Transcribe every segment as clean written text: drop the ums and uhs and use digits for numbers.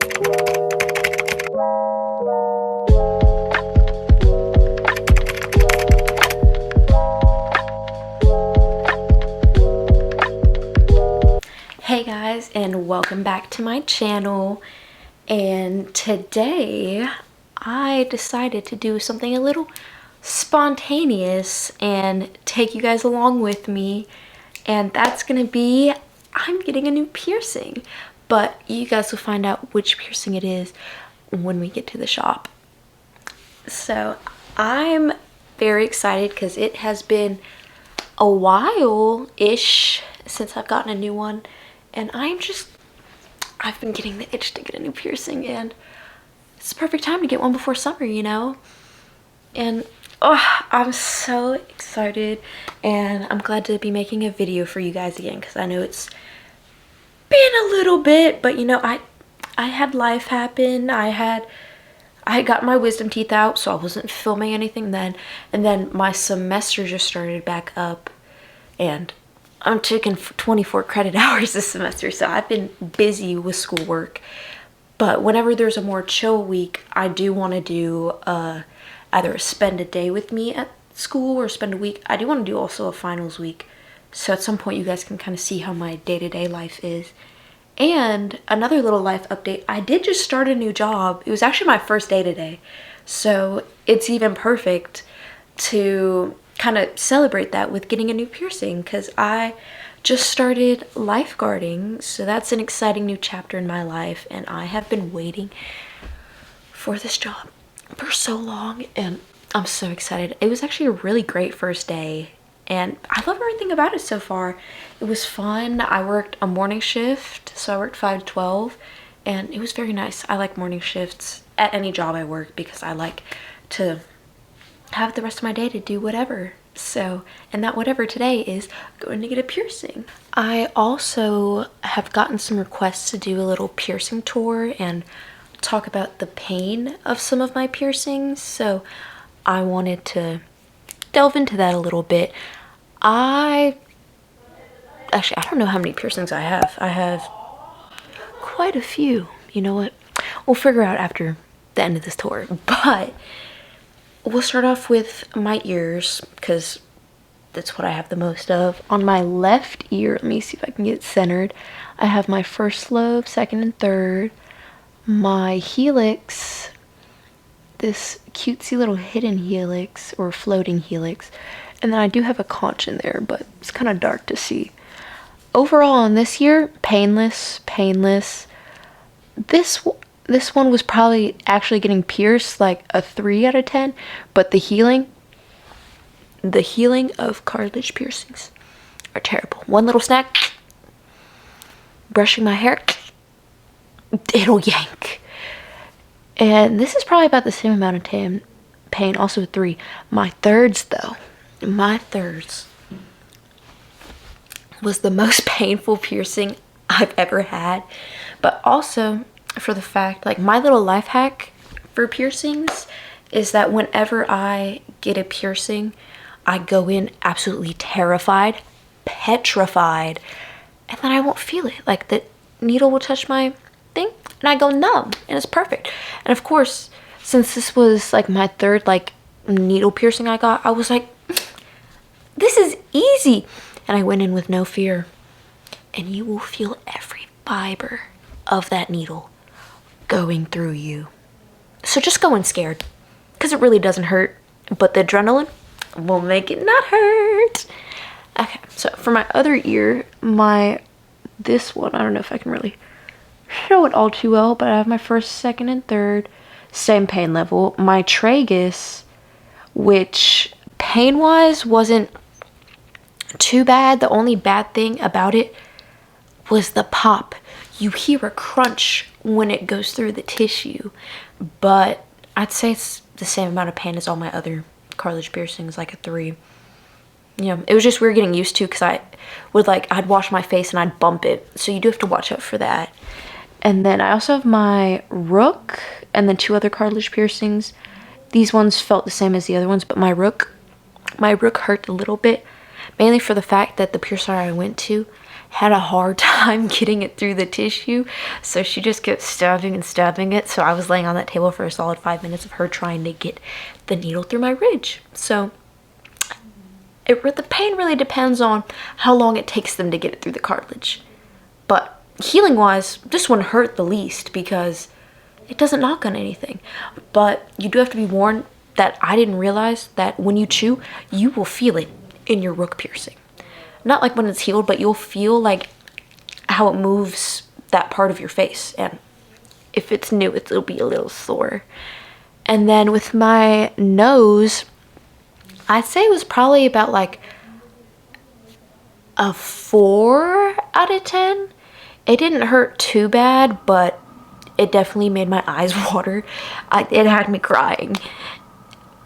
Hey guys, and welcome back to my channel. And today I decided to do something a little spontaneous and take you guys along with me, and that's gonna be I'm getting a new piercing. But you guys will find out which piercing it is when we get to the shop. So I'm very excited because it has been a while-ish since I've gotten a new one, and I've been getting the itch to get a new piercing, and it's the perfect time to get one before summer, you know? And I'm so excited, and I'm glad to be making a video for you guys again, because I know it's been a little bit, but you know, I had life happen. I got my wisdom teeth out, so I wasn't filming anything then, and then my semester just started back up, and I'm taking 24 credit hours this semester, so I've been busy with schoolwork. But whenever there's a more chill week, I do want to do either spend a day with me at school or spend a week. I do want to do also a finals week, so at some point you guys can kind of see how my day-to-day life is. And another little life update, I did just start a new job. It was actually my first day today, so it's even perfect to kind of celebrate that with getting a new piercing, because I just started lifeguarding, so that's an exciting new chapter in my life, and I have been waiting for this job for so long, and I'm so excited. It was actually a really great first day, and I love everything about it so far. It was fun. I worked a morning shift, so I worked 5 to 12, and it was very nice. I like morning shifts at any job I work because I like to have the rest of my day to do whatever. So, and that whatever today is going to get a piercing. I also have gotten some requests to do a little piercing tour and talk about the pain of some of my piercings, so I wanted to delve into that a little bit. I don't know how many piercings I have. I have quite a few. You know what? We'll figure out after the end of this tour, but we'll start off with my ears, because that's what I have the most of. On my left ear, let me see if I can get it centered, I have my first lobe, second and third, my helix, this cutesy little hidden helix or floating helix, and then I do have a conch in there, but it's kind of dark to see. Overall on this ear, painless. This one was probably actually getting pierced like a 3 out of 10, but the healing of cartilage piercings are terrible. One little snack, brushing my hair, it'll yank. And this is probably about the same amount of pain, also a 3. My thirds was the most painful piercing I've ever had, but also for the fact, like, my little life hack for piercings is that whenever I get a piercing, I go in absolutely terrified, petrified, and then I won't feel it. Like, the needle will touch my thing and I go numb, and it's perfect. And of course, since this was like my third like needle piercing I got, I was like, this is easy, and I went in with no fear, and you will feel every fiber of that needle going through you. So just go in scared, because it really doesn't hurt, but the adrenaline will make it not hurt. Okay, so for my other ear, this one, I don't know if I can really show it all too well, but I have my first, second, and third, same pain level. My tragus, which pain-wise wasn't too bad. The only bad thing about it was the pop. You hear a crunch when it goes through the tissue, but I'd say it's the same amount of pain as all my other cartilage piercings, like a 3. You know, it was just weird getting used to, because I'd wash my face and I'd bump it, so you do have to watch out for that. And then I also have my rook and then 2 other cartilage piercings. These ones felt the same as the other ones, but my rook hurt a little bit, mainly for the fact that the piercer I went to had a hard time getting it through the tissue, so she just kept stabbing and stabbing it. So I was laying on that table for a solid 5 minutes of her trying to get the needle through my ridge. So the pain really depends on how long it takes them to get it through the cartilage. But healing wise, this one hurt the least because it doesn't knock on anything. But you do have to be warned that I didn't realize that when you chew, you will feel it in your rook piercing. Not like when it's healed, but you'll feel like how it moves that part of your face. And if it's new, it'll be a little sore. And then with my nose, I'd say it was probably about like a 4 out of 10. It didn't hurt too bad, but it definitely made my eyes water. It had me crying.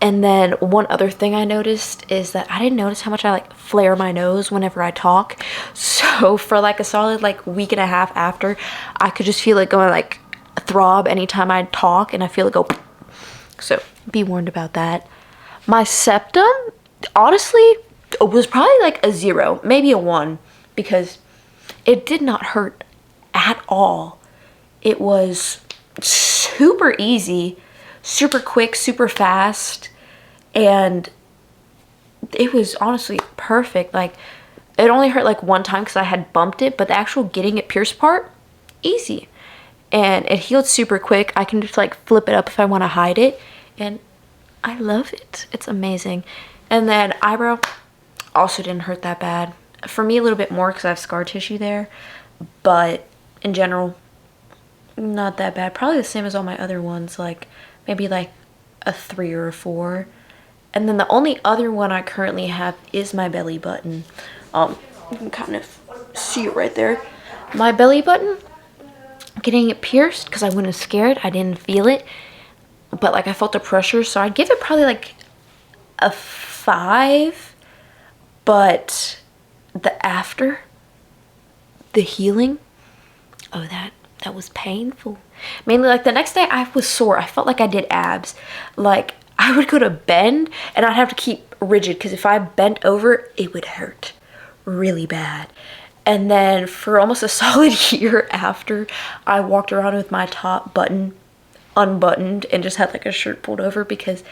And then one other thing I noticed is that I didn't notice how much I like flare my nose whenever I talk. So for like a solid like week and a half after, I could just feel it going like throb anytime I talk, and I feel it go. So be warned about that. My septum, honestly, was probably like a 0, maybe a 1, because it did not hurt at all. It was super easy, super quick, super fast, and it was honestly perfect. Like, it only hurt like one time because I had bumped it, but the actual getting it pierced part, easy. And it healed super quick. I can just like flip it up if I want to hide it, and I love it. It's amazing. And then eyebrow also didn't hurt that bad. For me, a little bit more because I have scar tissue there, but in general, not that bad. Probably the same as all my other ones, like maybe like a 3 or a 4. And then the only other one I currently have is my belly button. You can kind of see it right there. My belly button, getting it pierced because I wasn't scared. I didn't feel it, but like I felt the pressure, so I'd give it probably like a 5. But the healing, oh, that was painful. Mainly like the next day I was sore. I felt like I did abs. Like I would go to bend and I'd have to keep rigid because if I bent over, it would hurt really bad. And then for almost a solid year after, I walked around with my top button unbuttoned and just had like a shirt pulled over because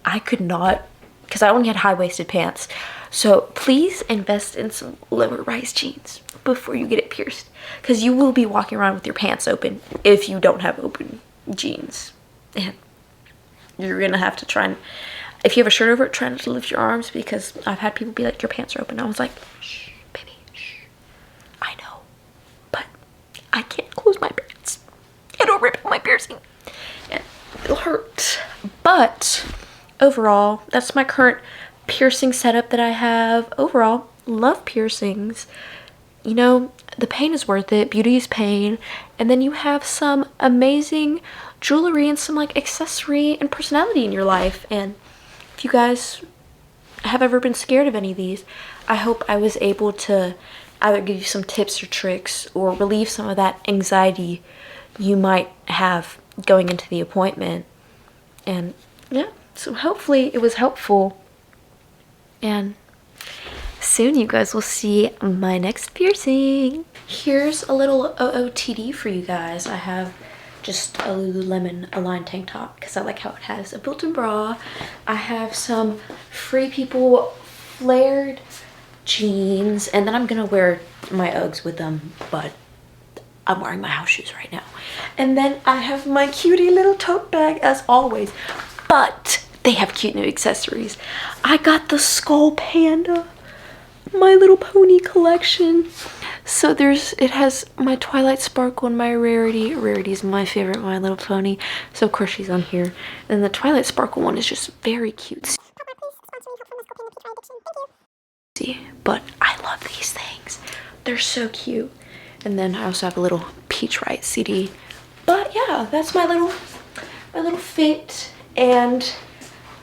I could not, because I only had high-waisted pants. So please invest in some lower-rise jeans before you get it pierced, because you will be walking around with your pants open if you don't have open jeans. And you're gonna have to try and, if you have a shirt over it, try not to lift your arms, because I've had people be like, your pants are open. I was like, shh, baby, shh. I know, but I can't close my pants. It'll rip out my piercing. And it'll hurt. But overall, that's my current piercing setup that I have. Overall, love piercings. You know, the pain is worth it. Beauty is pain. And then you have some amazing jewelry and some like accessory and personality in your life. And if you guys have ever been scared of any of these, I hope I was able to either give you some tips or tricks or relieve some of that anxiety you might have going into the appointment. And yeah, so hopefully it was helpful. And soon you guys will see my next piercing. Here's a little OOTD for you guys. I have just a Lululemon aligned tank top because I like how it has a built-in bra. I have some Free People flared jeans, and then I'm gonna wear my Uggs with them, but I'm wearing my house shoes right now. And then I have my cutie little tote bag as always, but they have cute new accessories. I got the Skull Panda, My Little Pony collection. So it has my Twilight Sparkle and my Rarity. Rarity's my favorite My Little Pony, so of course she's on here. And the Twilight Sparkle one is just very cute. But I love these things. They're so cute. And then I also have a little Peach Rite CD. But yeah, that's my little fit, and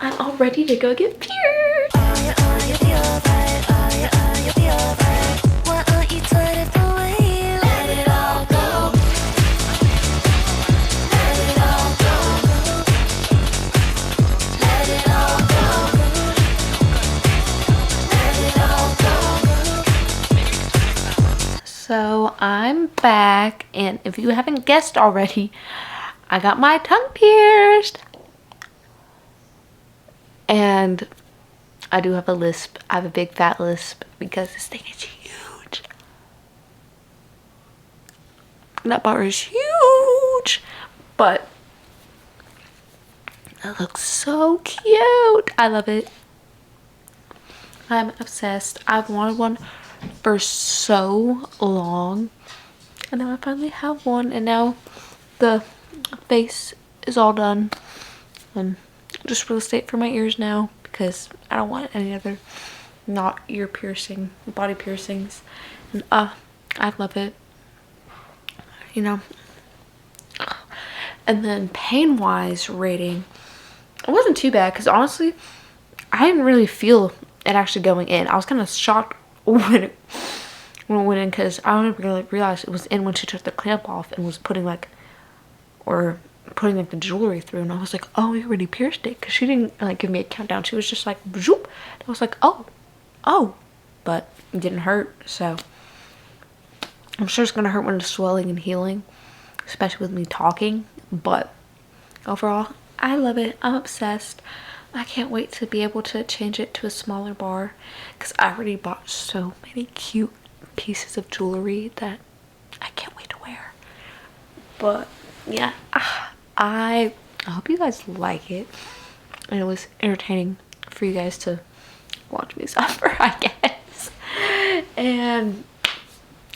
I'm all ready to go get pierced. I'm back, and if you haven't guessed already, I got my tongue pierced. And I do have a lisp. I have a big fat lisp because this thing is huge. That bar is huge, but it looks so cute. I love it. I'm obsessed. I've wanted one for so long, and now I finally have one, and now the face is all done, and just real estate for my ears now because I don't want any other not ear piercing, body piercings. And I love it, you know. And then pain wise rating, it wasn't too bad because honestly I didn't really feel it actually going in. I was kind of shocked when it went in because I didn't really realize it was in when she took the clamp off and was putting like the jewelry through, and I was like, oh, you already pierced it, because she didn't like give me a countdown. She was just like zoop. I was like, oh, but it didn't hurt. So I'm sure it's gonna hurt when it's swelling and healing, especially with me talking, but overall I love it. I'm obsessed. I can't wait to be able to change it to a smaller bar because I already bought so many cute pieces of jewelry that I can't wait to wear. But yeah, I hope you guys like it, and it was entertaining for you guys to watch me suffer, I guess. And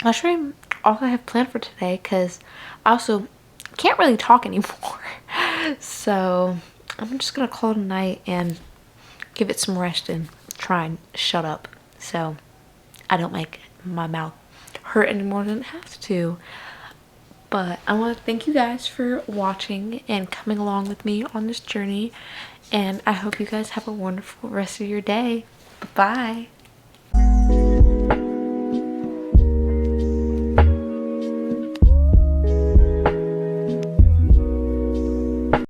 I'll show you all I have planned for today because I also can't really talk anymore. So I'm just gonna call it a night and give it some rest and try and shut up so I don't make my mouth hurt any more than it has to. But I want to thank you guys for watching and coming along with me on this journey, and I hope you guys have a wonderful rest of your day. Bye-bye.